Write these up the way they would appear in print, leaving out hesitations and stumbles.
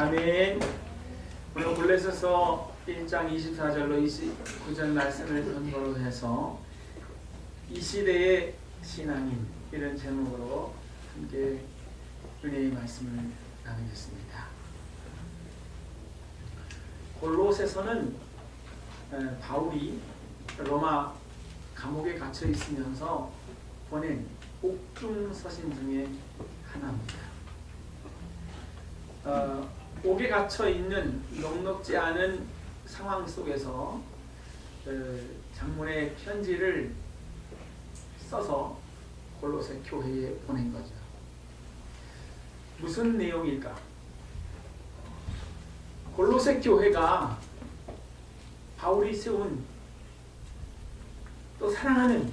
아멘. 오늘 골로새서 1장 24절로 29절 말씀을 근거로 해서 이 시대의 신앙인 이런 제목으로 함께 은혜의 말씀을 나누겠습니다. 골로새서는 바울이 로마 감옥에 갇혀 있으면서 보낸 옥중 서신 중에 하나입니다. 옥에 갇혀 있는 녹록지 않은 상황 속에서 장문의 편지를 써서 골로새 교회에 보낸 거죠. 무슨 내용일까? 골로새 교회가 바울이 세운 또 사랑하는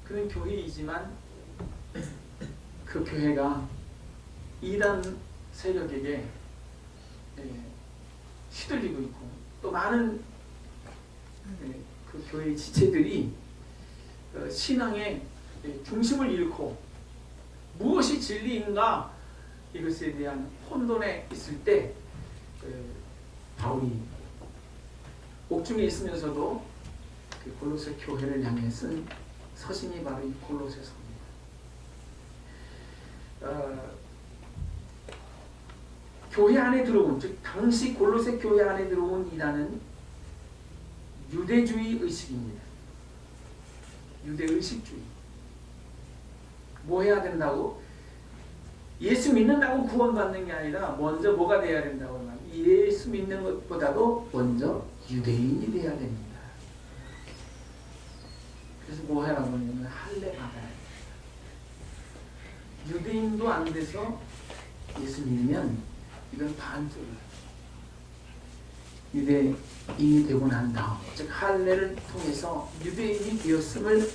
그런 교회이지만 그 교회가 이단 세력에게 시들리고 있고 또 많은 그 교회의 지체들이 신앙의 중심을 잃고 무엇이 진리인가 이것에 대한 혼돈에 있을 때 바울이 옥중에 있으면서도 그 골로새 교회를 향해 쓴 서신이 바로 이 골로새서입니다. 교회 안에 들어온, 즉 당시 골로새 교회 안에 들어온 이단은 유대주의 의식입니다. 유대의식주의. 뭐 해야 된다고? 예수 믿는다고 구원받는 게 아니라 먼저 뭐가 돼야 된다고 하면 예수 믿는 것보다도 먼저 유대인이 돼야 됩니다. 그래서 뭐 하라고 하냐면 할례 받아야 됩니다. 유대인도 안 돼서 예수 믿으면 이건 반쪽이에요. 유대인이 되고 난 다음, 즉 할례를 통해서 유대인이 되었음을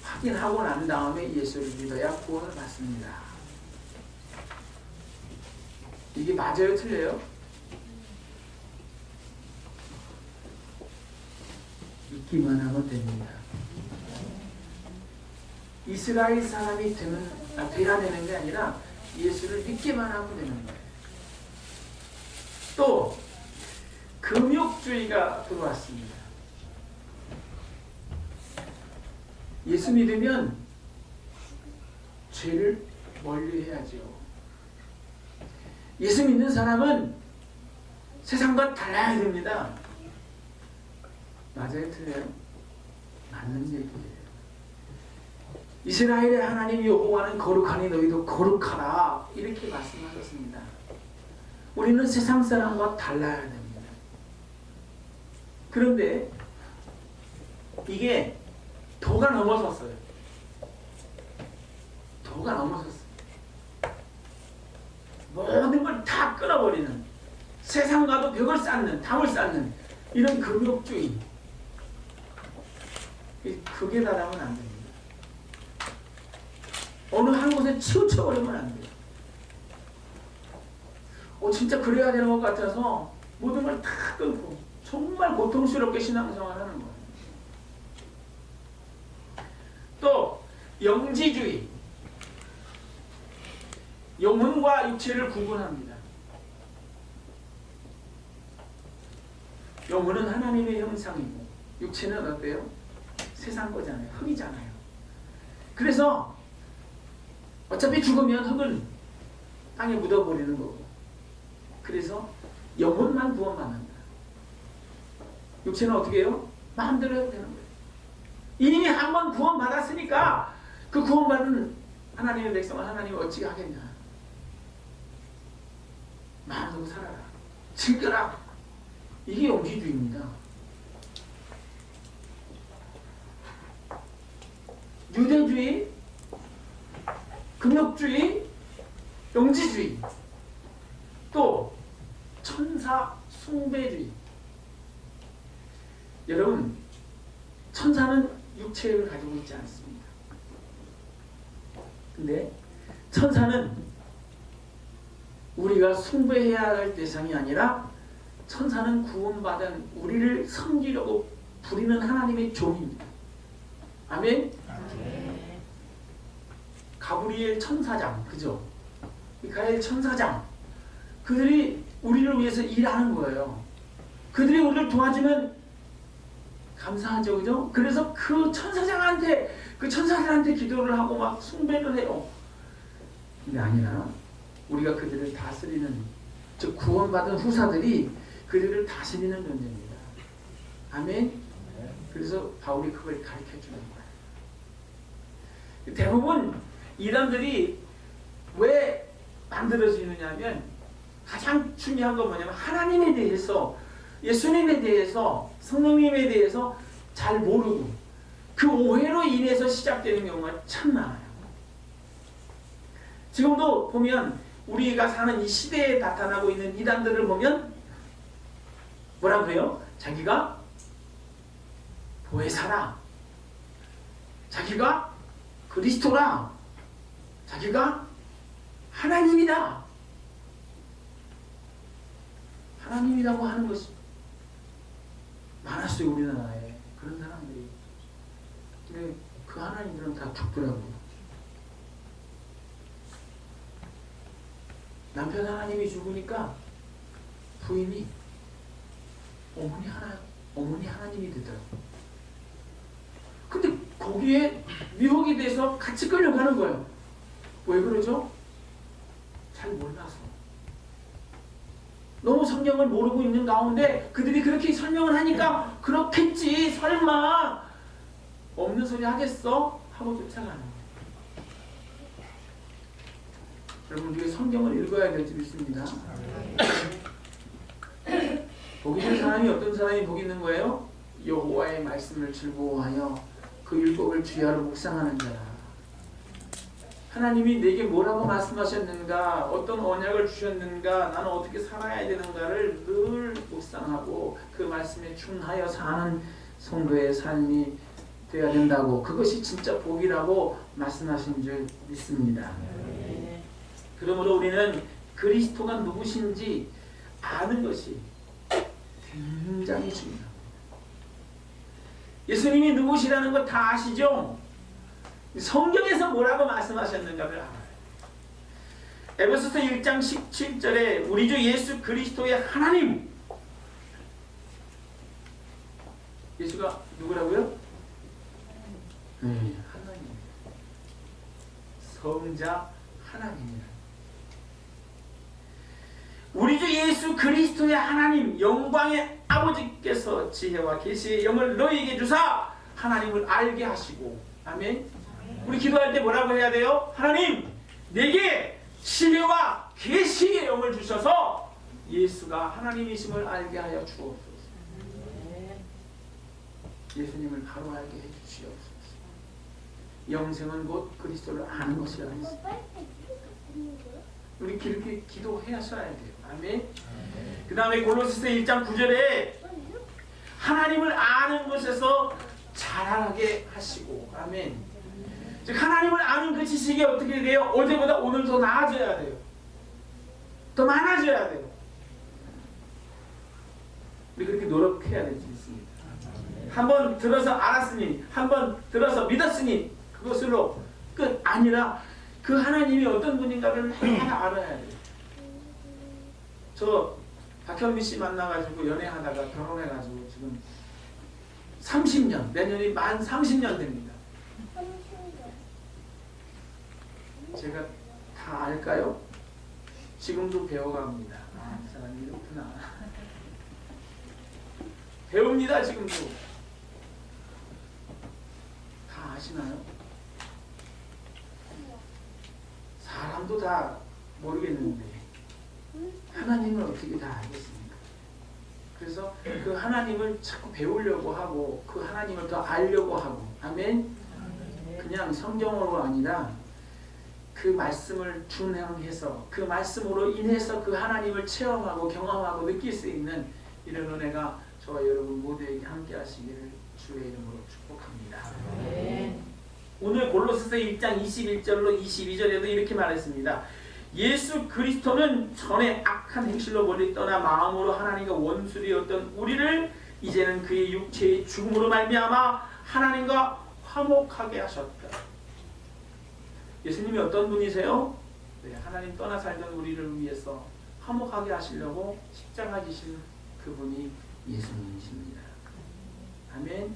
확인하고 난 다음에 예수를 믿어야 구원을 받습니다. 이게 맞아요? 틀려요? 믿기만 하면 됩니다. 이스라엘 사람이 돼야 되는 게 아니라 예수를 믿기만 하면 되는 거예요. 또 금욕주의가 들어왔습니다. 예수 믿으면 죄를 멀리해야죠. 예수 믿는 사람은 세상과 달라야 됩니다. 맞아요? 틀려요? 맞는 얘기예요. 이스라엘의 하나님 여호와는 거룩하니 너희도 거룩하라 이렇게 말씀하셨습니다. 우리는 세상 사람과 달라야 됩니다. 그런데 이게 도가 넘어섰어요. 도가 넘어섰어요. 모든 걸 다 끊어버리는, 세상과도 벽을 쌓는, 담을 쌓는 이런 금욕주의. 극에 달하면 안 됩니다. 어느 한 곳에 치우쳐버리면 안 돼요. 진짜 그래야 되는 것 같아서 모든 걸 다 끊고 정말 고통스럽게 신앙생활을 하는 거예요. 또 영지주의, 영혼과 육체를 구분합니다. 영혼은 하나님의 형상이고 육체는 어때요? 세상 거잖아요. 흙이잖아요. 그래서 어차피 죽으면 흙은 땅에 묻어버리는 거고, 그래서 영혼만 구원받는다. 육체는 어떻게 해요? 마음대로 해도 되는 거예요. 이미 한번 구원받았으니까 그 구원받은 하나님의 백성을 하나님이 어찌 하겠냐. 마음대로 살아라. 즐겨라. 이게 영지주의입니다. 유대주의, 금욕주의, 영지주의, 또 천사 숭배주의. 여러분, 천사는 육체를 가지고 있지 않습니다. 근데 천사는 우리가 숭배해야 할 대상이 아니라 천사는 구원받은 우리를 섬기려고 부리는 하나님의 종입니다. 아멘? 가브리엘 천사장, 그죠? 미카엘 천사장, 그들이 우리를 위해서 일하는 거예요. 그들이 우리를 도와주면 감사하죠, 그죠? 그래서 그 천사들한테 기도를 하고 막 숭배를 해요. 근데 아니라 우리가 그들을 다스리는, 즉 구원받은 후사들이 그들을 다스리는 존재입니다. 아멘. 그래서 바울이 그걸 가르쳐 주는 거예요. 대부분 이단들이 왜 만들어지느냐면 가장 중요한 건 뭐냐면 하나님에 대해서, 예수님에 대해서, 성령님에 대해서 잘 모르고 그 오해로 인해서 시작되는 경우가 참 많아요. 지금도 보면 우리가 사는 이 시대에 나타나고 있는 이단들을 보면 뭐라고 해요? 자기가 보혜사라, 자기가 그리스도라, 자기가 하나님이다, 하나님이라고 하는 것이 많았어요. 우리나라에 그런 사람들이. 근데 그 하나님들은 다 죽더라고요. 남편 하나님이 죽으니까 부인이 어머니 하나님이 되더라고요. 근데 거기에 미혹이 돼서 같이 끌려가는 거예요. 왜 그러죠? 잘 몰라서. 너무 성경을 모르고 있는 가운데 그들이 그렇게 설명을 하니까 그렇겠지, 설마 없는 소리 하겠어? 하고 쫓아가는 거예요. 여러분, 우리가 성경을 읽어야 될 줄 믿습니다. 복 있는 사람이 어떤 사람이 복 있는 거예요? 여호와의 말씀을 즐거워하여 그 율법을 주야로 묵상하는 자라. 하나님이 내게 뭐라고 말씀하셨는가, 어떤 언약을 주셨는가, 나는 어떻게 살아야 되는가를 늘 묵상하고 그 말씀에 준하여 사는 성도의 삶이 되어야 된다고, 그것이 진짜 복이라고 말씀하신 줄 믿습니다. 그러므로 우리는 그리스도가 누구신지 아는 것이 굉장히 중요합니다. 예수님이 누구시라는 거 다 아시죠? 성경에서 뭐라고 말씀하셨는가를 알아요. 에베소서 1장 17절에 우리 주 예수 그리스도의 하나님, 예수가 누구라고요? 하나님, 성자 하나님이라. 우리 주 예수 그리스도의 하나님, 영광의 아버지께서 지혜와 계시의 영을 너희에게 주사 하나님을 알게 하시고. 아멘. 우리 기도할 때 뭐라고 해야 돼요? 하나님, 내게 지혜와 계시의 영을 주셔서 예수가 하나님이심을 알게 하여 주옵소서. 예수님을 바로 알게 해 주시옵소서. 영생은 곧 그리스도를 아는 것이라 했습니다. 우리 그렇게 기도하셔야 돼요. 아멘. 그 다음에 골로새서 1장 9절에 하나님을 아는 것에서 자라게 하시고. 아멘. 즉 하나님을 아는 그 지식이 어떻게 돼요? 어제보다 오늘 더 나아져야 돼요. 더 많아져야 돼요. 우리 그렇게 노력해야 될 수 있습니다. 한번 들어서 알았으니, 한번 들어서 믿었으니 그것으로 끝 아니라 그 하나님이 어떤 분인가를 다 알아야 돼요. 저 박현미 씨 만나가지고 연애하다가 결혼해가지고 지금 30년, 내년이 만 30년 됩니다. 제가 다 알까요? 지금도 배워갑니다. 아, 이 사람이 이렇구나. 배웁니다. 지금도. 다 아시나요? 사람도 다 모르겠는데 하나님을 어떻게 다 알겠습니까? 그래서 그 하나님을 자꾸 배우려고 하고 그 하나님을 더 알려고 하고. 아멘. 그냥 성경으로 아니라 그 말씀을 준행해서 그 말씀으로 인해서 그 하나님을 체험하고 경험하고 느낄 수 있는 이런 은혜가 저와 여러분 모두에게 함께 하시기를 주의 이름으로 축복합니다. 네. 오늘 골로새서 1장 21절로 22절에도 이렇게 말했습니다. 예수 그리스도는 전에 악한 행실로 멀리 떠나 마음으로 하나님과 원수되었던 우리를 이제는 그의 육체의 죽음으로 말미암아 하나님과 화목하게 하셨다. 예수님이 어떤 분이세요? 네, 하나님 떠나 살던 우리를 위해서 화목하게 하시려고 십자가 지신 그분이 예수님이십니다. 아멘.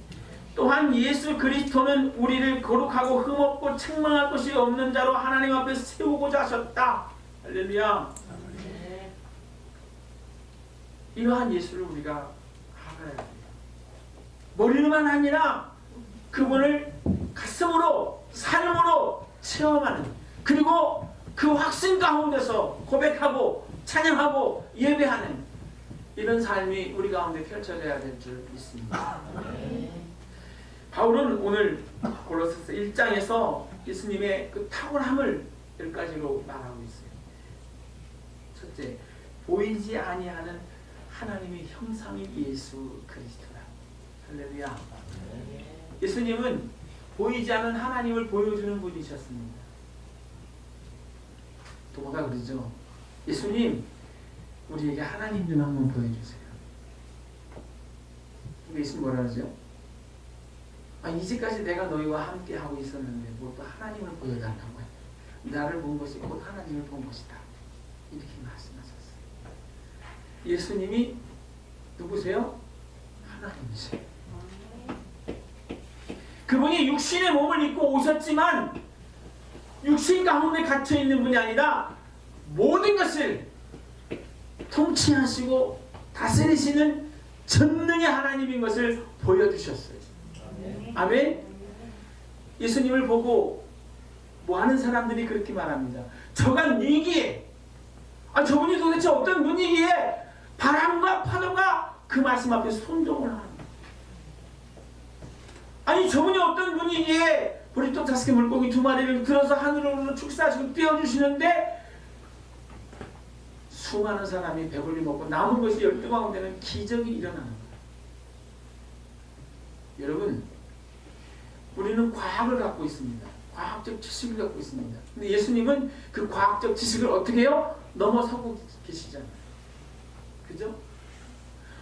또한 예수 그리스도는 우리를 거룩하고 흠없고 책망할 것이 없는 자로 하나님 앞에 세우고자 하셨다. 할렐루야. 이러한 예수를 우리가 알아야 돼요. 머리로만 아니라 그분을 가슴으로 삶으로 체험하는, 그리고 그 확신 가운데서 고백하고 찬양하고 예배하는 이런 삶이 우리 가운데 펼쳐져야 될 줄 믿습니다. 바울은 오늘 골로새서 1장에서 예수님의 그 탁월함을 10가지로 말하고 있어요. 첫째, 보이지 아니하는 하나님의 형상인 예수 그리스도라. 할렐루야. 예수님은 보이지 않는 하나님을 보여주는 분이셨습니다. 또 뭐가 그러죠? 예수님, 우리에게 하나님 좀 한번 보여주세요. 예수님 뭐라 그러죠? 이제까지 내가 너희와 함께 하고 있었는데 뭐 또 하나님을 보여달라고 해. 나를 본 것이 곧 하나님을 본 것이다. 이렇게 말씀하셨어요. 예수님이 누구세요? 하나님이세요. 그분이 육신의 몸을 입고 오셨지만 육신 가운데 갇혀 있는 분이 아니라 모든 것을 통치하시고 다스리시는 전능의 하나님인 것을 보여주셨어요. 아멘. 예수님을 보고 뭐 하는 사람들이 그렇게 말합니다. 저간 위기에, 저분이 도대체 어떤 분위기에 바람과 파도가 그 말씀 앞에 순종을 합니다. 아니 저분이 어떤 분위기에 보리떡 5개 물고기 2마리를 들어서 하늘으로 축사하시고 띄워주시는데 수많은 사람이 배불리 먹고 남은 것이 12 가운데는 기적이 일어나는 거예요. 여러분, 우리는 과학을 갖고 있습니다. 과학적 지식을 갖고 있습니다. 근데 예수님은 그 과학적 지식을 어떻게 해요? 넘어서고 계시잖아요. 그죠?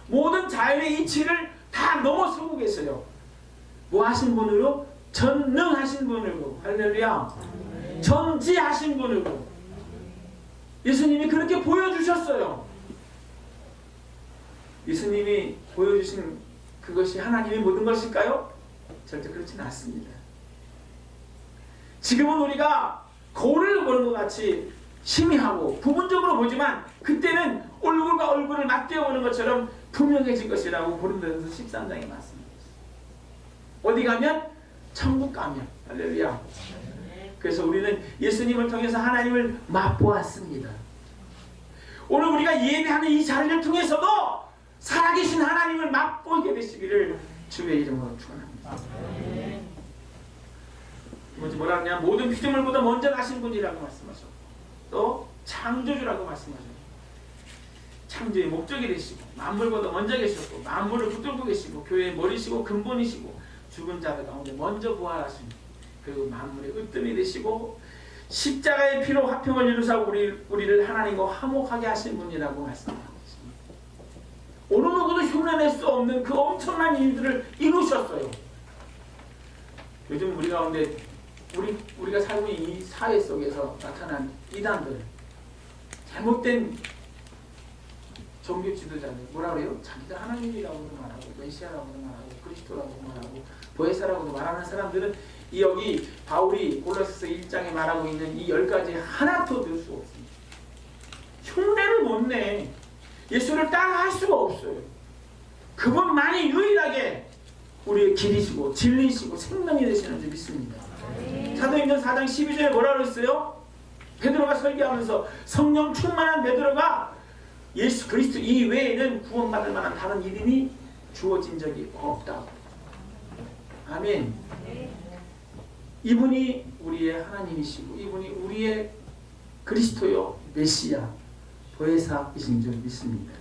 모든 자연의 이치를 다 넘어서고 계세요. 뭐 하신 분으로? 전능하신 분으로. 할렐루야. 전지하신 분으로. 예수님이 그렇게 보여주셨어요. 예수님이 보여주신 그것이 하나님의 모든 것일까요? 절대 그렇지는 않습니다. 지금은 우리가 거울을 보는 것 같이 희미하고 부분적으로 보지만 그때는 얼굴과 얼굴을 맞대어 보는 것처럼 분명해질 것이라고 고린도전서 13장에 말씀합니다. 어디 가면? 천국 가면. 할렐루야. 그래서 우리는 예수님을 통해서 하나님을 맛보았습니다. 오늘 우리가 예배하는 이 자리를 통해서도 살아계신 하나님을 맛보게 되시기를 주의 이름으로 축원합니다. 뭐라 하냐? 모든 피조물보다 먼저 나신 분이라고 말씀하셨고 또 창조주라고 말씀하셨고 창조의 목적이 되시고 만물보다 먼저 계셨고 만물을 붙들고 계시고 교회의 머리시고 근본이시고 죽은 자들 가운데 먼저 부활하신 그리고 만물의 으뜸이 되시고 십자가의 피로 화평을 이루사 우리를 하나님과 화목하게 하신 분이라고 말씀하고 있습니다. 어느 누구도 흉내낼 수 없는 그 엄청난 일들을 이루셨어요. 요즘 우리 가운데 우리가 살고 있는 이 사회 속에서 나타난 이단들, 잘못된 종교 지도자들 뭐라 그래요? 자기들 하나님이라고도 말하고 메시아라고도 말하고 그리스도라고도 말하고 보혜사라고도 말하는 사람들은 여기 바울이 골로새서 1장에 말하고 있는 이 10가지 하나도 들 수 없습니다. 흉내를 못 내. 예수를 따라할 수가 없어요. 그분만이 유일하게 우리의 길이시고 진리시고 생명이 되시는 줄 믿습니다. 사도행전 4장 12절에 뭐라 그랬어요? 베드로가 설교하면서 성령 충만한 베드로가 예수 그리스도 이외에는 구원받을 만한 다른 이름이 주어진 적이 없다고. 아멘. 이분이 우리의 하나님이시고 이분이 우리의 그리스도요 메시아 보혜사이신 줄 믿습니다.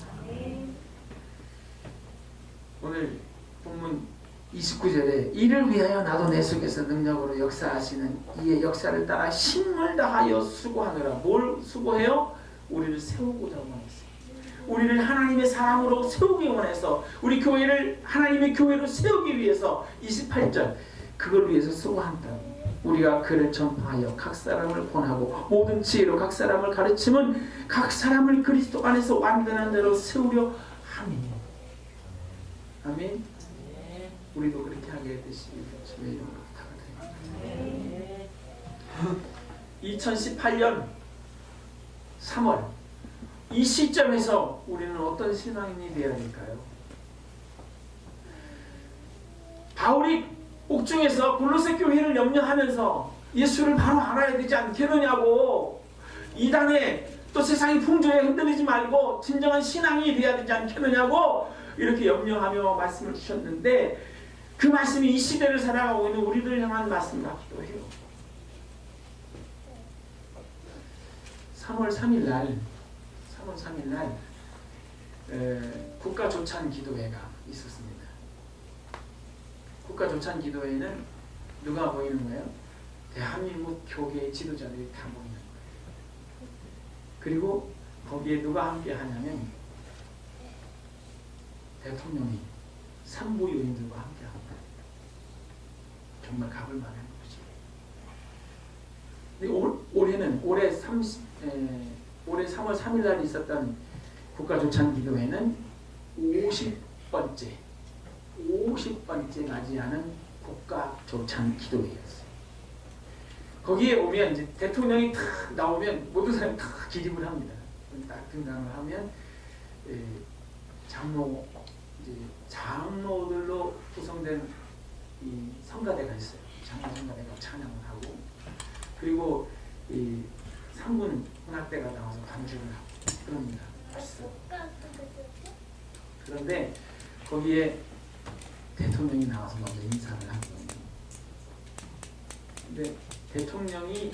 오늘 본문 29절에 이를 위하여 나도 내 속에서 능력으로 역사하시는 이의 역사를 따라 힘을 다하여 수고하느라. 뭘 수고해요? 우리를 세우고자 원했어요. 우리를 하나님의 사람으로 세우기 원해서 우리 교회를 하나님의 교회로 세우기 위해서 28절 그걸 위해서 수고한다고. 우리가 그를 전파하여 각 사람을 권하고 모든 지혜로 각 사람을 가르치면 각 사람을 그리스도 안에서 완전한 자로 세우려 함이니. 아멘. 우리도 그렇게 하게 되시길 주의 이름으로 부탁드립니다. 2018년 3월 이 시점에서 우리는 어떤 신앙인이 되어야 될까요? 바울이 옥중에서 골로새 교회를 염려하면서 예수를 바로 알아야 되지 않겠느냐고, 이단에 또 세상의 풍조에 흔들리지 말고 진정한 신앙이 되어야 되지 않겠느냐고 이렇게 염려하며 말씀을 주셨는데, 그 말씀이 이 시대를 살아가고 있는 우리들 향한 말씀 같기도 해요. 3월 3일 날 국가조찬 기도회가 있었습니다. 국가조찬 기도회에는 누가 모이는 거예요? 대한민국 교계의 지도자들이 다 모이는 거예요. 그리고 거기에 누가 함께 하냐면 대통령이 산부 요인들과 함께 합니다. 정말 가볼 만한 거죠. 근데 올해 3월 3일 날 있었던 국가조찬 기도회는 50번째 맞이하는 국가조찬 기도회였어요. 거기에 오면 이제 대통령이 탁 나오면 모든 사람이 탁 기립을 합니다. 딱 등장을 하면 장로들로 구성된 이 성가대가 있어요. 장로 성가대가 찬양을 하고, 그리고 이 상군 혼학대가 나와서 반주를 하고 그럽니다. 그런데 거기에 대통령이 나와서 먼저 인사를 하고, 근데 대통령이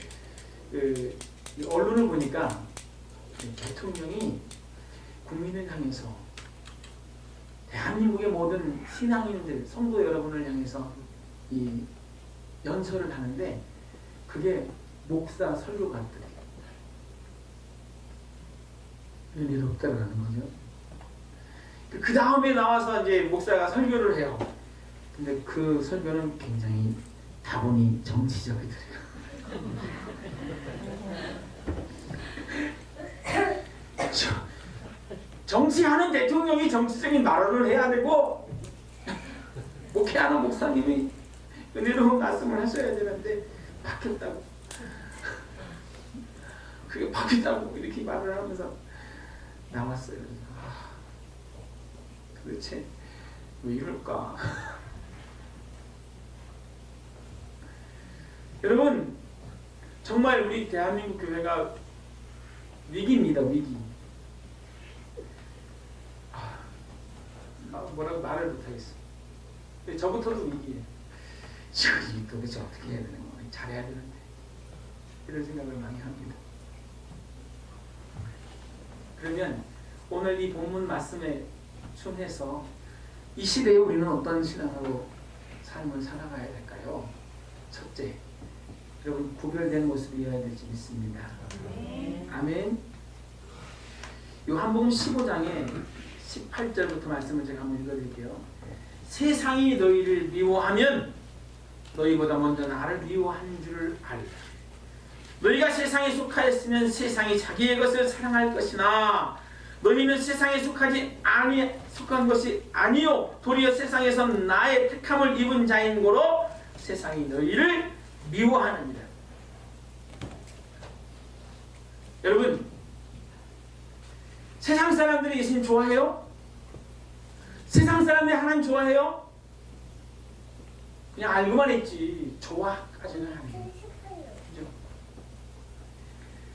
언론을 보니까 대통령이 국민을 향해서, 대한민국의 모든 신앙인들, 성도 여러분을 향해서 이 연설을 하는데 그게 목사 설교 같더래요. 은혜롭다라는 거죠. 그 다음에 나와서 이제 목사가 설교를 해요. 근데 그 설교는 굉장히 다분히 정치적이더래요. 정치하는 대통령이 정치적인 발언을 해야 되고, 목회하는 목사님이 은혜로운 말씀을 하셔야 되는데 바뀌었다고, 그게 바뀌었다고 이렇게 말을 하면서 나왔어요. 도대체 왜 이럴까? 여러분, 정말 우리 대한민국 교회가 위기입니다. 위기. 뭐라고 말을 못하겠어. 저부터도 위기예요. 도대체 어떻게 해야 되는 거야? 잘해야 되는데. 이런 생각을 많이 합니다. 그러면 오늘 이 본문 말씀에 순해서 이 시대에 우리는 어떤 신앙으로 삶을 살아가야 될까요? 첫째, 여러분 구별된 모습이어야 될지 믿습니다. 아멘. 요한복음 15장에 18절부터 말씀을 제가 한번 읽어드릴게요. 세상이 너희를 미워하면 너희보다 먼저 나를 미워한 줄을 알라. 너희가 세상에 속하였으면 세상이 자기의 것을 사랑할 것이나 너희는 세상에 속한 것이 아니요 도리어 세상에서 나의 택함을 입은 자인 고로 세상이 너희를 미워하느니라. 여러분, 세상 사람들이 예수님 좋아해요? 세상 사람들이 하나님 좋아해요? 그냥 알고만 있지 좋아까지는 아니에요. 그죠?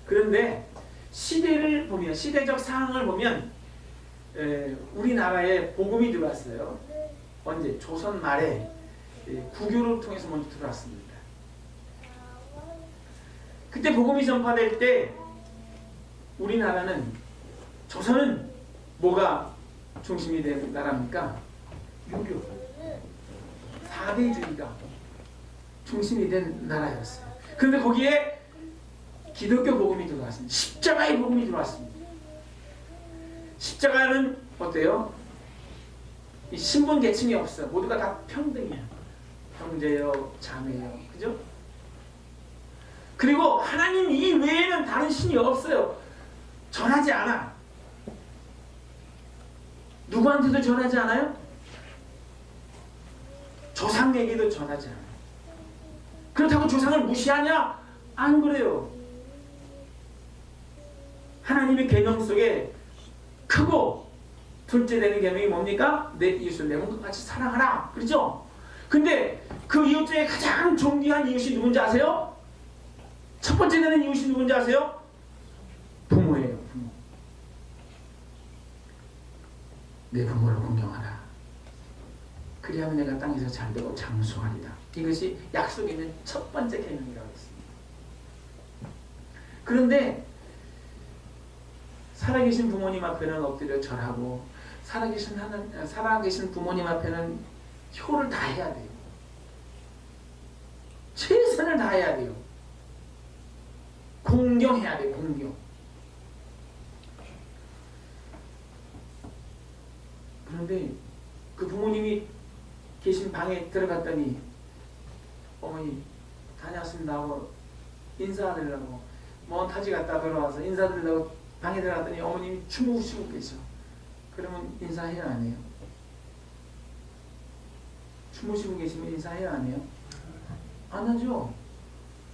그런데 시대를 보면, 시대적 상황을 보면 우리나라에 복음이 들어왔어요. 언제? 조선 말에 구교를 통해서 먼저 들어왔습니다. 그때 복음이 전파될 때 우리나라는, 조선은 뭐가 중심이 된 나라입니까? 유교, 사대주의가 중심이 된 나라였어요. 그런데 거기에 기독교 복음이 들어왔습니다. 십자가의 복음이 들어왔습니다. 십자가는 어때요? 이 신분 계층이 없어요. 모두가 다 평등이에요. 형제요, 자매요, 그죠? 그리고 하나님 이외에는 다른 신이 없어요. 전하지 않아. 누구한테도 전하지 않아요? 조상에게도 전하지 않아요. 그렇다고 조상을 무시하냐? 안 그래요. 하나님의 계명 속에 크고 둘째 되는 계명이 뭡니까? 내 이웃을 내 몸과 같이 사랑하라. 그렇죠? 근데 그 이웃 중에 가장 존귀한 이웃이 누군지 아세요? 첫 번째 되는 이웃이 누군지 아세요? 부모예요. 부모. 내 부모를 공경하라. 그리하면 내가 땅에서 잘되고 장수하리라. 이것이 약속이 있는 첫 번째 계명이라고 했습니다. 그런데 살아계신 부모님 앞에는 엎드려 절하고 살아계신 부모님 앞에는 효를 다해야 돼요. 최선을 다해야 돼요. 공경해야 돼요. 공경. 그런데 그 부모님이 계신 방에 들어갔더니 어머니 다녀왔습니다 하고 인사드리려고 먼 타지 갔다 돌아와서 인사드리려고 방에 들어갔더니 어머님이 주무시고 계셔. 그러면 인사해요 안 해요? 주무시고 계시면 인사해요 안 해요? 안 하죠.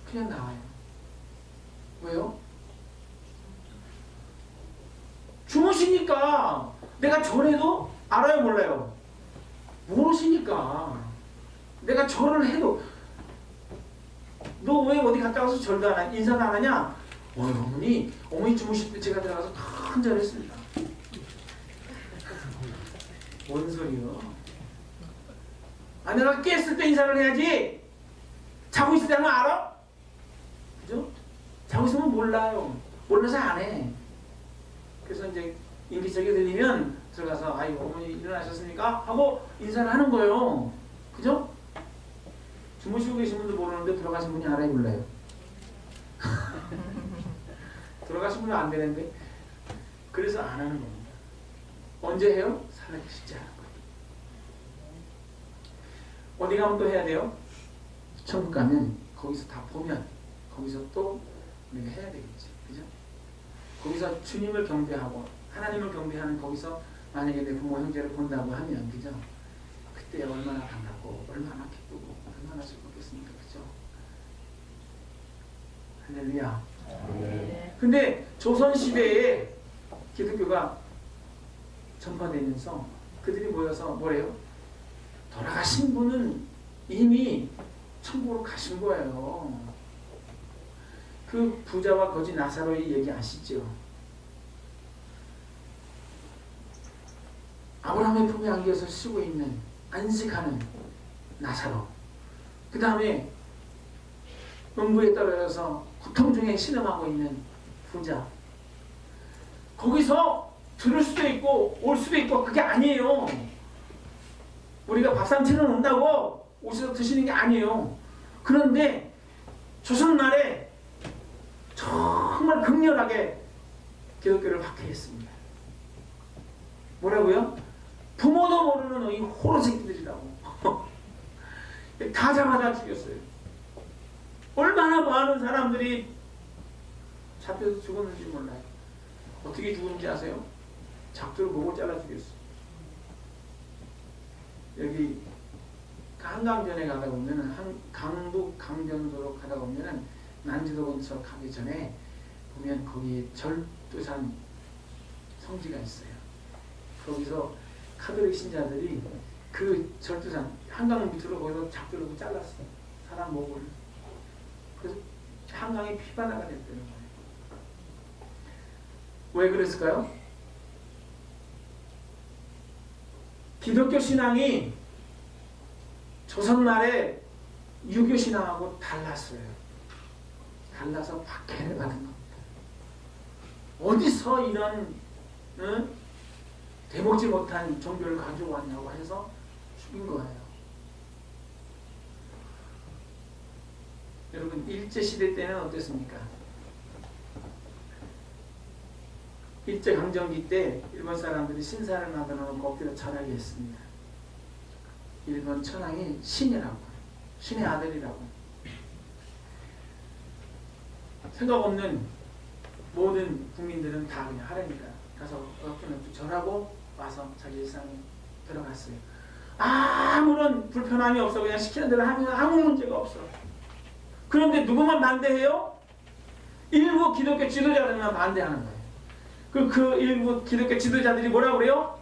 그냥 나와요. 왜요? 주무시니까 내가 절해도 알아요 몰라요? 모르시니까 내가 절을 해도 너 왜 어디 갔다 와서 절도 안 하냐? 인사도 안 하냐? 어머니 주무실 때 제가 들어가서 큰 절을 했습니다. 뭔 소리요? 아, 내가 깼을 때 인사를 해야지. 자고 있을 때는 알아? 그죠? 자고 있으면 몰라요. 몰라서 안 해. 그래서 이제 인기척이 들리면 들어가서 아이고 어머니 일어나셨습니까? 하고 인사를 하는 거예요. 그죠? 주무시고 계신 분도 모르는데 들어가신 분이 알아요 몰라요? 들어가신 분은 안 되는데 그래서 안 하는 겁니다. 언제 해요? 살아계실 때 하는 거예요. 어디 가면 또 해야 돼요? 천국 가면 거기서 다 보면 거기서 또 우리가 해야 되겠지. 그죠? 거기서 주님을 경배하고 하나님을 경배하는 거기서 만약에 내 부모 형제를 본다고 하면 그죠? 그때 얼마나 반갑고 얼마나 기쁘고 얼마나 즐겁겠습니까? 그죠? 할렐루야. 네. 근데 조선시대에 기독교가 전파되면서 그들이 모여서 뭐래요? 돌아가신 분은 이미 천국으로 가신 거예요. 그 부자와 거지 나사로의 얘기 아시죠? 아브라함의 품에 안겨서 쉬고 있는 안식하는 나사로. 그 다음에 음부에 떨어져서 고통 중에 신음하고 있는 부자. 거기서 들을 수도 있고 올 수도 있고 그게 아니에요. 우리가 밥상치는 온다고 오셔서 드시는 게 아니에요. 그런데 조선날에 정말 극렬하게 기독교를 박해했습니다. 뭐라고요? 부모도 모르는 이 호로새끼들이라고. 다 잡아다 죽였어요. 얼마나 많은 사람들이 잡혀서 죽었는지 몰라요. 어떻게 죽었는지 아세요? 작두로 목을 잘라 죽였어요. 여기 한강변에 가다 보면은 강북 강변도로 가다 보면은 난지도 근처 가기 전에 보면 거기에 절두산 성지가 있어요. 거기서 카톨릭 신자들이 그 절두산 한강 밑으로 거기서 작두로 잘랐어요. 사람 목을. 그래서 한강이 피바다가 됐다는 거예요. 왜 그랬을까요? 기독교 신앙이 조선말에 유교 신앙하고 달랐어요. 달라서 박해를 받은 겁니다. 어디서 이런 대먹지 못한 종교를 가져왔냐고 해서 죽인 거예요. 여러분 일제시대 때는 어땠습니까? 일제강점기 때 일본 사람들이 신사를 만들어 놓고 엎드려 절하게 했습니다. 일본 천황이 신이라고, 신의 아들이라고. 생각 없는 모든 국민들은 다 그냥 하라니까 가서 어떻게는 또 절하고 와서 자기 일상에 들어갔어요. 아무런 불편함이 없어. 그냥 시키는 대로 하면 아무 문제가 없어. 그런데 누구만 반대해요? 일부 기독교 지도자들만 반대하는 거예요. 그 일부 기독교 지도자들이 뭐라고 그래요?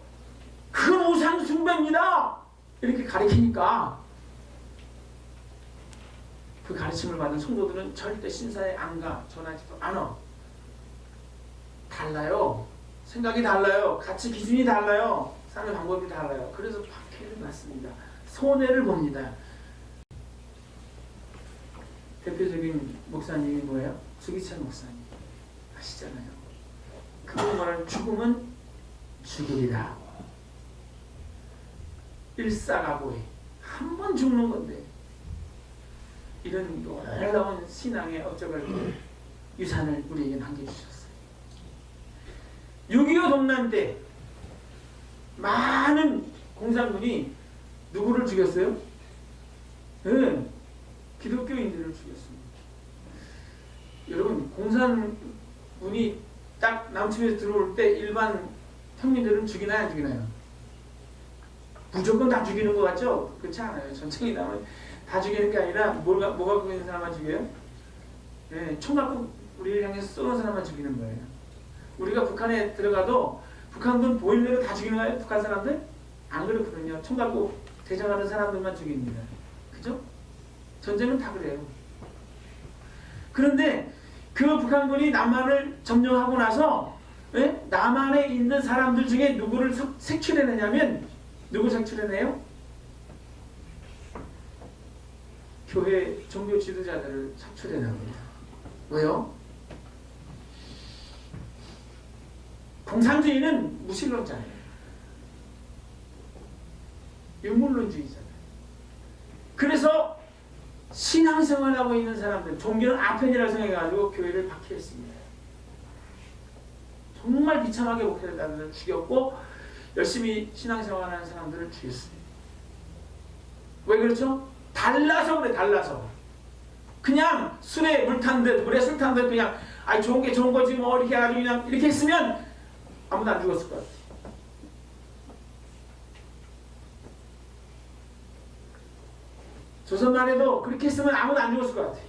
그건 우상 숭배입니다. 이렇게 가르치니까 그 가르침을 받은 성도들은 절대 신사에 안 가. 전하지도 않아. 달라요. 생각이 달라요. 가치 기준이 달라요. 사는 방법이 달라요. 그래서 박해를 받습니다. 손해를 봅니다. 대표적인 목사님이 뭐예요? 주기철 목사님 아시잖아요. 그분 말하는 죽음은 죽으리라. 일사가보에 한 번 죽는 건데 이런 놀라운 신앙의 어쩌고 유산을 우리에게 남겨주셨어요. 6.25 동란 때 많은 공산군이 누구를 죽였어요? 네, 기독교인들을 죽였습니다. 여러분, 공산군이 딱 남침에서 들어올 때 일반 평민들은 죽이나요, 안 죽이나요? 무조건 다 죽이는 것 같죠? 그렇지 않아요. 전쟁이 나면 다 죽이는 게 아니라 뭐 갖고 있는 사람만 죽여요? 네, 총 갖고 우리를 향해서 쏘는 사람만 죽이는 거예요. 우리가 북한에 들어가도 북한군 보이는 대로 다 죽이는 거예요? 북한 사람들? 안 그렇거든요. 총 갖고 대적하는 사람들만 죽입니다. 그죠? 전쟁은 다 그래요. 그런데 그 북한군이 남한을 점령하고 나서 남한에 있는 사람들 중에 누구를 색출해내냐면 누구 색출해내요? 교회 종교 지도자들을 색출해냅니다. 왜요? 공산주의는 무신론자예요. 유물론주의잖아요. 그래서 신앙생활하고 있는 사람들, 종교는 아편이라고 생각해가지고 교회를 박해했습니다. 정말 비참하게 목회자들을 죽였고 열심히 신앙생활하는 사람들을 죽였습니다. 왜 그렇죠? 달라서 그래. 달라서. 그냥 술에 물 탄 듯, 물에 술 탄 듯 그냥 좋은 게 좋은 거지 뭐 이렇게 해가지고 그냥 이렇게 했으면 아무도 안 죽었을 것 같아. 조선만 해도 그렇게 했으면 아무도 안 죽었을 것 같아.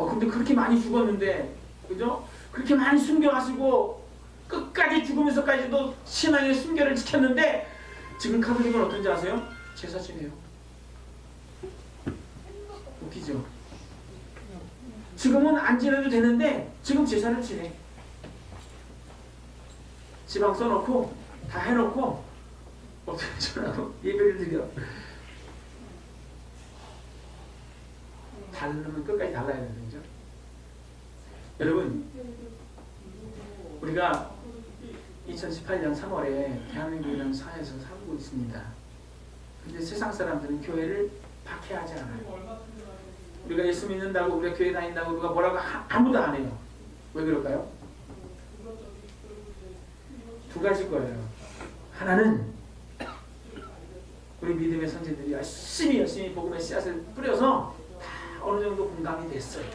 근데 그렇게 많이 죽었는데, 그죠? 그렇게 많이 숨겨가지고 끝까지 죽으면서까지도 신앙의 순결을 지켰는데 지금 카톨릭은 어떤지 아세요? 제사 지내요. 웃기죠? 지금은 안 지내도 되는데 지금 제사를 지내. 지방 써놓고 다 해놓고 어떻게 전하고 예배를 드려. 달르면 끝까지 달라야 되는 거죠. 여러분, 우리가 2018년 3월에 대한민국이라는 사회에서 살고 있습니다. 근데 세상 사람들은 교회를 박해하지 않아요. 우리가 예수 믿는다고, 우리가 교회 다닌다고 누가 뭐라고 아무도 안 해요. 왜 그럴까요? 두 가지 거예요. 하나는 우리 믿음의 선지들이 열심히 복음의 씨앗을 뿌려서 다 어느 정도 공감이 됐어요.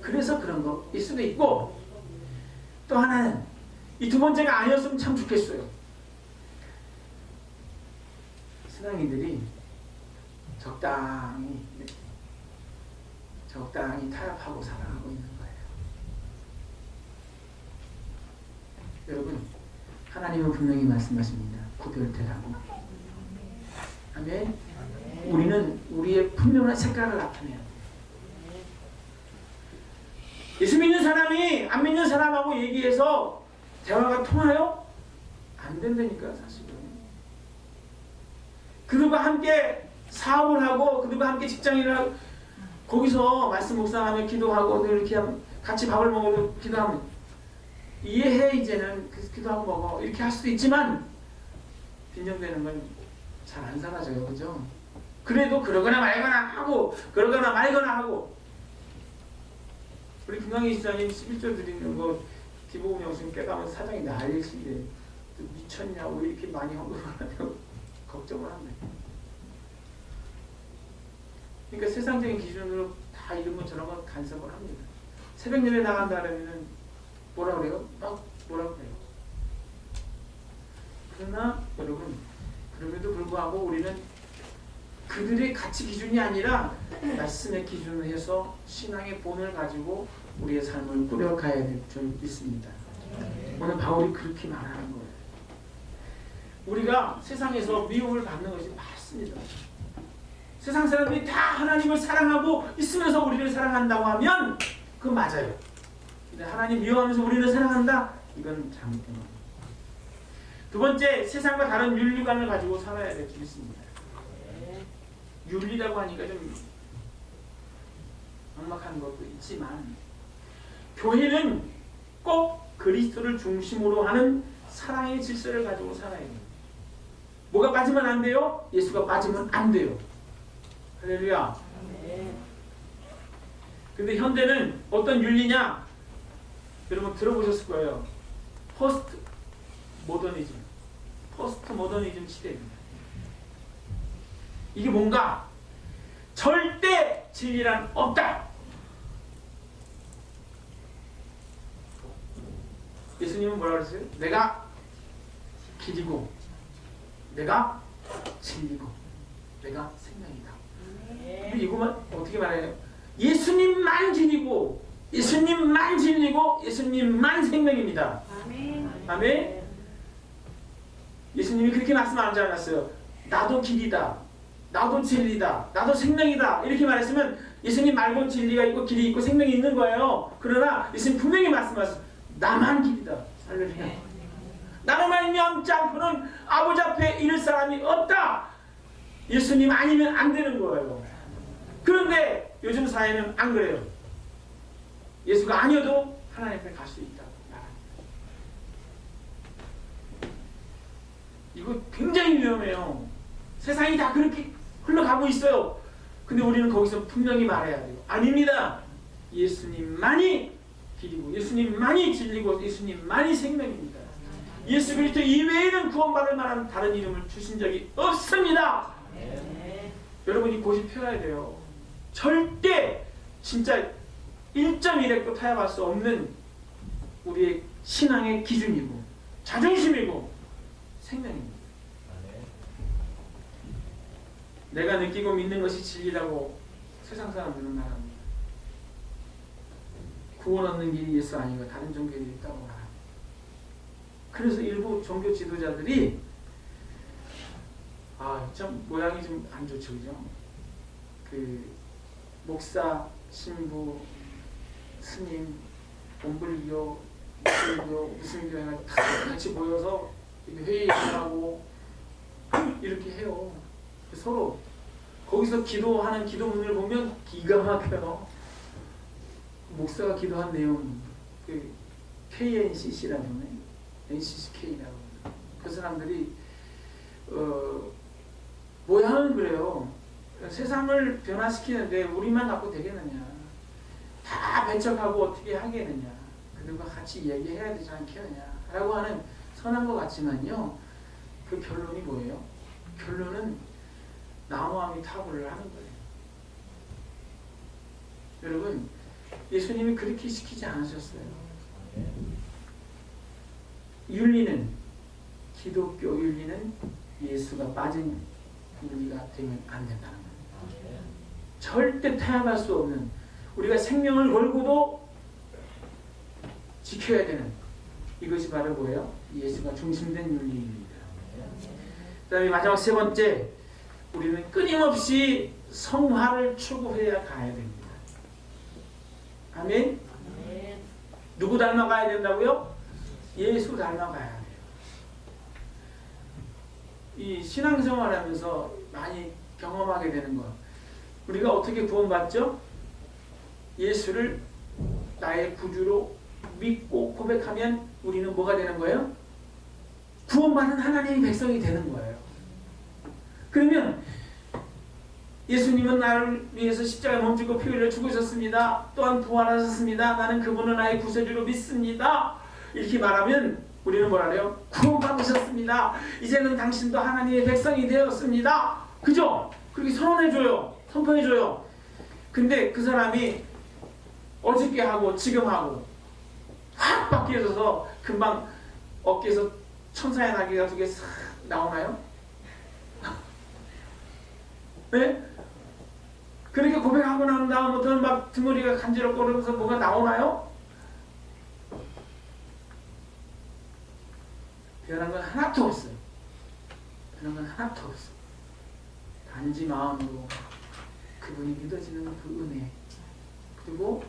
그래서 그런 거일 수도 있고, 또 하나는 이 두 번째가 아니었으면 참 좋겠어요. 신앙인들이 적당히 타협하고 살아가고 있는 거예요. 여러분, 하나님은 분명히 말씀하십니다. 구별되라고. 아멘. 우리는 우리의 분명한 색깔을 나타내야 돼요. 예수 믿는 사람이 안 믿는 사람하고 얘기해서 대화가 통하요? 안 된다니까 사실은. 그들과 함께 사업을 하고 그들과 함께 직장일을 하고 거기서 말씀 묵상하며 기도하고 이렇게 같이 밥을 먹어도 기도하면 이해해. 이제는 기도하고 먹어 이렇게 할 수도 있지만 빈정되는 건 잘 안 사라져요. 그죠? 그래도 그러거나 말거나 하고 우리 김광희 시장님 11조 드리는 거 기부금 영수증 깨가면 사장이 난리치는데 미쳤냐고 이렇게 많이 헌금하냐고 걱정을 합니다. 그러니까 세상적인 기준으로 다 이런 것 저런 거 간섭을 합니다. 새벽 예배 나간다 그러면은 뭐라 그래요? 막 뭐라 그래요? 그러나 여러분, 그럼에도 불구하고 우리는 그들의 가치 기준이 아니라 말씀의 기준을 해서 신앙의 본을 가지고 우리의 삶을 꾸려가야 될 줄 믿습니다. 오늘 바울이 그렇게 말하는 거예요. 우리가 세상에서 미움을 받는 것이 맞습니다. 세상 사람들이 다 하나님을 사랑하고 있으면서 우리를 사랑한다고 하면 그건 맞아요. 근데 하나님 미워하면서 우리를 사랑한다? 이건 잘못된 겁니다. 두 번째, 세상과 다른 윤리관을 가지고 살아야 될 줄 믿습니다. 윤리라고 하니까 좀 막막한 것도 있지만 교회는 꼭 그리스도를 중심으로 하는 사랑의 질서를 가지고 살아야 돼요. 뭐가 빠지면 안 돼요? 예수가 빠지면 안 돼요. 할렐루야. 근데 현대는 어떤 윤리냐? 여러분 들어보셨을 거예요. 포스트 모더니즘 시대입니다. 이게 뭔가? 절대 진리란 없다. 예수님은 뭐라 그랬어요? 내가 길이고 내가 진리고 내가 생명이다. 근데 이거만 어떻게 말해요? 예수님만 길이고 예수님만 진리고 예수님만 생명입니다. 아멘. 예수님이 그렇게 말씀하지 않았어요. 나도 길이다, 나도 진리다, 나도 생명이다 이렇게 말했으면 예수님 말고 진리가 있고 길이 있고 생명이 있는 거예요. 그러나 예수님 분명히 말씀하셨어요. 나만 길이다. 할렐루야. 나로 말미암지 않고는 아버지 앞에 이를 사람이 없다. 예수님 아니면 안 되는 거예요. 그런데 요즘 사회는 안 그래요. 예수가 아니어도 하나님 앞에 갈 수 있다고 말합니다. 이거 굉장히 위험해요. 세상이 다 그렇게 흘러가고 있어요. 근데 우리는 거기서 분명히 말해야 돼요. 아닙니다. 예수님만이 길이고 예수님만이 진리고 예수님만이 생명입니다. 예수 그리스도 이외에는 구원받을 만한 다른 이름을 주신 적이 없습니다. 여러분이 고집 펴야 돼요. 절대 진짜 1.1획도 타협할 수 없는 우리의 신앙의 기준이고 자존심이고 생명입니다. 내가 느끼고 믿는 것이 진리라고 세상 사람들은 말합니다. 구원 얻는 길이 예수 아니고 다른 종교에 있다고 말합니다. 그래서 일부 종교 지도자들이 참 모양이 좀 안 좋죠, 그죠? 그 목사, 신부, 스님, 본불교, 무슨 교회가 다 같이 모여서 회의하고 이렇게 해요. 서로 거기서 기도하는 기도문을 보면 기가 막혀요. 목사가 기도한 내용, 그 KNCC라고 하네, NCCK라고 그 사람들이 모양은 그래요. 세상을 변화시키는데 우리만 갖고 되겠느냐? 다 배척하고 어떻게 하겠느냐? 그들과 같이 얘기해야 되지 않겠느냐? 라고 하는 선한 것 같지만요. 그 결론이 뭐예요? 결론은 나무함이 타고를 하는 거예요. 여러분, 예수님이 그렇게 시키지 않으셨어요. 윤리는, 기독교 윤리는 예수가 빠진 윤리가 되면 안 된다는 거예요. 절대 타협할 수 없는, 우리가 생명을 걸고도 지켜야 되는, 이것이 바로 뭐예요? 예수가 중심된 윤리입니다. 그 다음에 마지막 세 번째, 우리는 끊임없이 성화를 추구해야 가야 됩니다. 아멘? 누구 닮아가야 된다고요? 예수 닮아가야 돼요. 이 신앙생활하면서 많이 경험하게 되는 것, 우리가 어떻게 구원받죠? 예수를 나의 구주로 믿고 고백하면 우리는 뭐가 되는 거예요? 구원받은 하나님의 백성이 되는 거예요. 그러면 예수님은 나를 위해서 십자가에 몸지고 피 흘려 죽으셨습니다. 또한 부활하셨습니다. 나는 그분을 나의 구세주로 믿습니다. 이렇게 말하면 우리는 뭐라 해요? 구원받으셨습니다. 이제는 당신도 하나님의 백성이 되었습니다. 그죠? 그렇게 선언해줘요. 선포해줘요. 근데 그 사람이 어저께 하고 지금 하고 확 바뀌어져서 금방 어깨에서 천사의 날개가 2개 싹 나오나요? 네? 그렇게 고백하고 난 다음부터는 막 등허리가 간지럽고 그러면서 뭐가 나오나요? 변한 건 하나도 없어요. 변한 건 하나도 없어요. 단지 마음으로 그분이 믿어지는 그 은혜, 그리고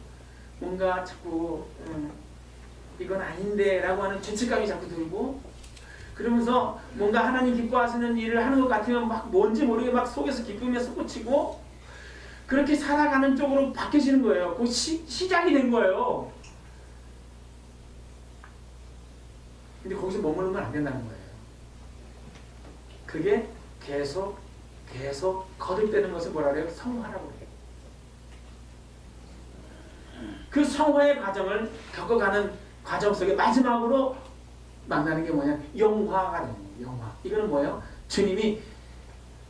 뭔가 자꾸 이건 아닌데 라고 하는 죄책감이 자꾸 들고, 그러면서 뭔가 하나님 기뻐하시는 일을 하는 것 같으면 막 뭔지 모르게 막 속에서 기쁨에 솟구치고 그렇게 살아가는 쪽으로 바뀌어지는 거예요. 그 시작이 된 거예요. 근데 거기서 머무르면 안 된다는 거예요. 그게 계속 거듭되는 것을 뭐라 그래요? 성화라고 그래요. 그 성화의 과정을 겪어가는 과정 속에 마지막으로 만나는 게 뭐냐? 영화가 되는 거예요. 영화. 이거는 뭐예요? 주님이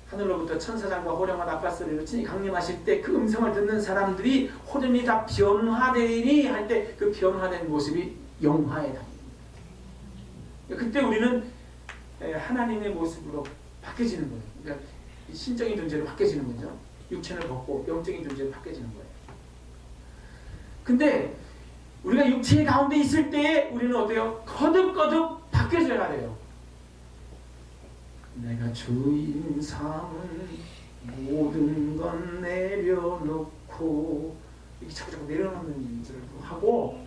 하늘로부터 천사장과 호령과 나팔소리로 친히 강림하실 때 그 음성을 듣는 사람들이 호련이 다 변화되니 할 때 그 변화된 모습이 영화에 담깁니다. 그때 우리는 하나님의 모습으로 바뀌어지는 거예요. 그러니까 신적인 존재로 바뀌어지는 거죠. 육체를 벗고 영적인 존재로 바뀌어지는 거예요. 근데 우리가 육체 가운데 있을 때에 우리는 어때요? 거듭거듭 바뀌어져야 돼요. 내가 주인 삼은 모든 건 내려놓고 이렇게 자꾸 내려놓는 일들을 하고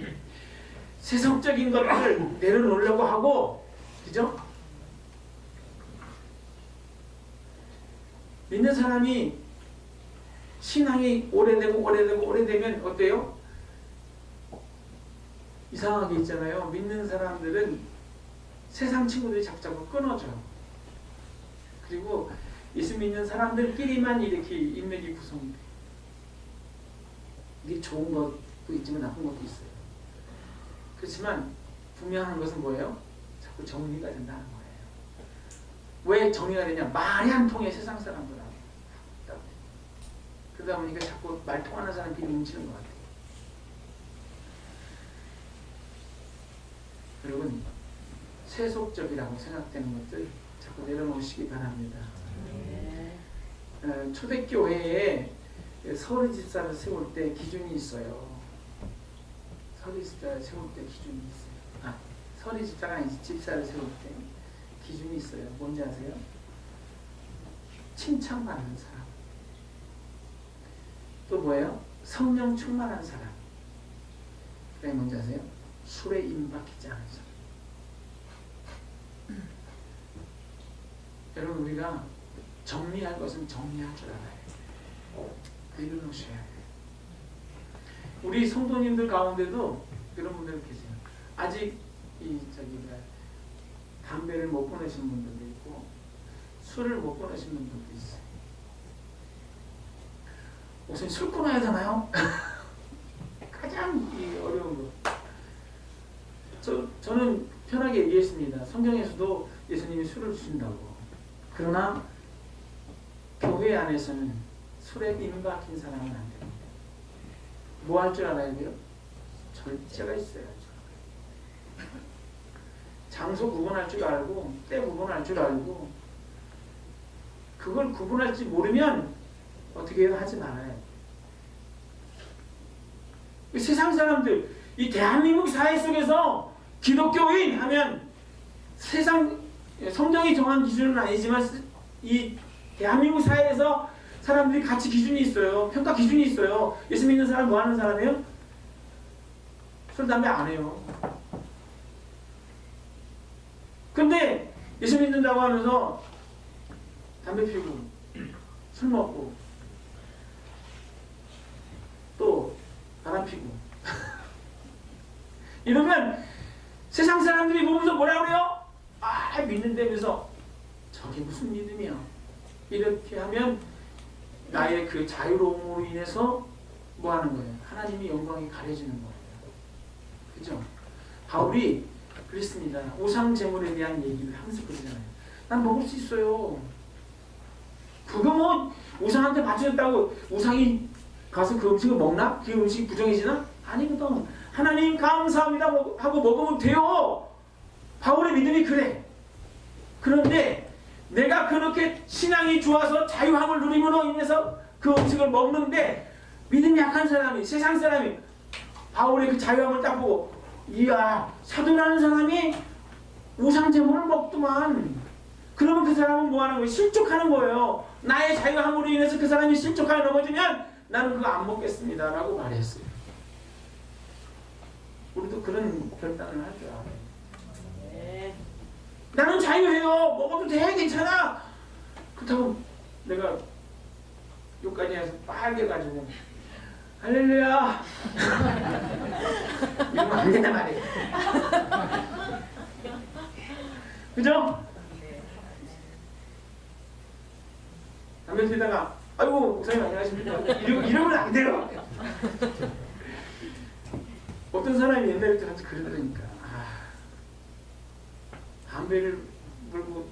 세상적인 것들을 내려놓으려고 하고, 그죠? 믿는 사람이 신앙이 오래되면 어때요? 이상하게 있잖아요. 믿는 사람들은 세상 친구들이 자꾸 끊어져요. 그리고 예수 믿는 사람들끼리만 이렇게 인맥이 구성이 돼요. 이게 좋은 것도 있지만 나쁜 것도 있어요. 그렇지만 분명한 것은 뭐예요? 자꾸 정리가 된다는 거예요. 왜 정리가 되냐? 말이 안 통해 세상 사람들하고. 그러다 보니까 자꾸 말 통하는 사람끼리 뭉치는 것 같아요. 여러분, 세속적이라고 생각되는 것들 자꾸 내려놓으시기 바랍니다. 초대교회에 서리집사를 세울 때 기준이 있어요. 서리집사를 세울 때 기준이 있어요. 서리집사가 아니지, 집사를 세울 때 기준이 있어요. 뭔지 아세요? 칭찬받는 사람. 또 뭐예요? 성령 충만한 사람. 그게 뭔지 아세요? 술에 임박하지 않은 사람. 여러분, 우리가 정리할 것은 정리할 줄 알아요. 내려놓으셔야 돼요. 우리 성도님들 가운데도 그런 분들 계세요. 아직 담배를 못 끊으신 분들도 있고 술을 못 끊으신 분들도 있어요. 우선 술 끊어야 되나요? 가장 어려운 거. 저는 편하게 얘기했습니다. 성경에서도 예수님이 술을 주신다고. 그러나 교회 안에서는 술에 임박힌 사람은 안 됩니다. 뭐 할 줄 알아야 돼요? 절제가 있어야죠. 장소 구분할 줄 알고 때 구분할 줄 알고, 그걸 구분할지 모르면 어떻게 해도 하지 말아요. 세상 사람들, 이 대한민국 사회 속에서 기독교인 하면 세상 성경이 정한 기준은 아니지만 이 대한민국 사회에서 사람들이 같이 기준이 있어요. 평가 기준이 있어요. 예수 믿는 사람 뭐 하는 사람이에요? 술, 담배 안 해요. 근데 예수 믿는다고 하면서 담배 피우고 술 먹고 또 바람 피고 이러면 세상 사람들이 보면서 뭐라 그래요? 믿는다면서 저게 무슨 믿음이야? 이렇게 하면 나의 그 자유로움으로 인해서 뭐 하는 거예요? 하나님이 영광이 가려지는 거예요. 그죠? 바울이 그랬습니다. 우상 제물에 대한 얘기를 하면서 그러잖아요. 난 먹을 수 있어요. 그거 뭐 우상한테 바쳐졌다고 우상이 가서 그 음식을 먹나? 그 음식이 부정해지나? 아니거든. 하나님 감사합니다 하고 먹으면 돼요. 바울의 믿음이 그래. 그런데 내가 그렇게 신앙이 좋아서 자유함을 누림으로 인해서 그 음식을 먹는데 믿음이 약한 사람이, 세상 사람이 바울의 그 자유함을 딱 보고, 이야, 사도라는 사람이 우상제물을 먹더만. 그러면 그 사람은 뭐 하는 거예요? 실족하는 거예요. 나의 자유함으로 인해서 그 사람이 실족하여 넘어지면 나는 그거 안 먹겠습니다 라고 말했어요. 우리도 그런 결단을 할 줄 알아요. 네. 나는 자유해요. 먹어도 돼. 괜찮아. 그렇다고 내가 여기까지 해서 빨개가지고 할렐루야 이러면 안 된단 말이에요. 그죠? 담배 피다가 아이고 목사님 안녕하십니까 이러면 안 돼요. 어떤 사람이 옛날부터 그러더라니까. 담배를 물고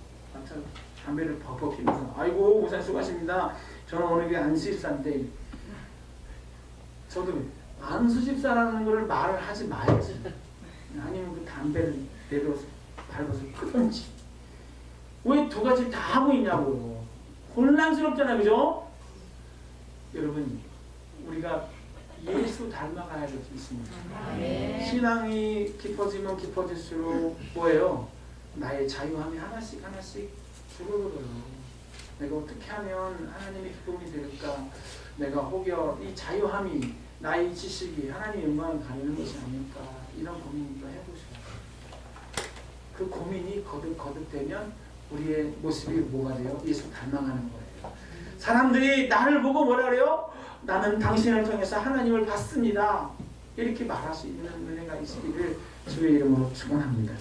담배를 벅벅 피면서 아이고 목사님 수고하십니다. 저는 오늘 게 안수집사인데, 저도 안수집사라는 걸 말을 하지 말지, 아니면 그 담배를 내려서 밟아서 끄든지. 왜 두 가지를 다 하고 있냐고요. 혼란스럽잖아요. 그죠? 여러분, 우리가 예수 닮아가야 될 수 있습니다. 신앙이 깊어지면 깊어질수록 뭐예요? 나의 자유함이 하나씩 줄어들어요. 내가 어떻게 하면 하나님의 기쁨이 될까? 내가 혹여 이 자유함이, 나의 지식이 하나님의 영광을 가리는 것이 아닐까? 이런 고민도 해보셔요. 그 고민이 거듭되면 우리의 모습이 뭐가 돼요? 예수 닮아가는 거예요. 사람들이 나를 보고 뭐라 그래요? 나는 당신을 통해서 하나님을 봤습니다. 이렇게 말할 수 있는 은혜가 있기를 주의 이름으로 축원합니다.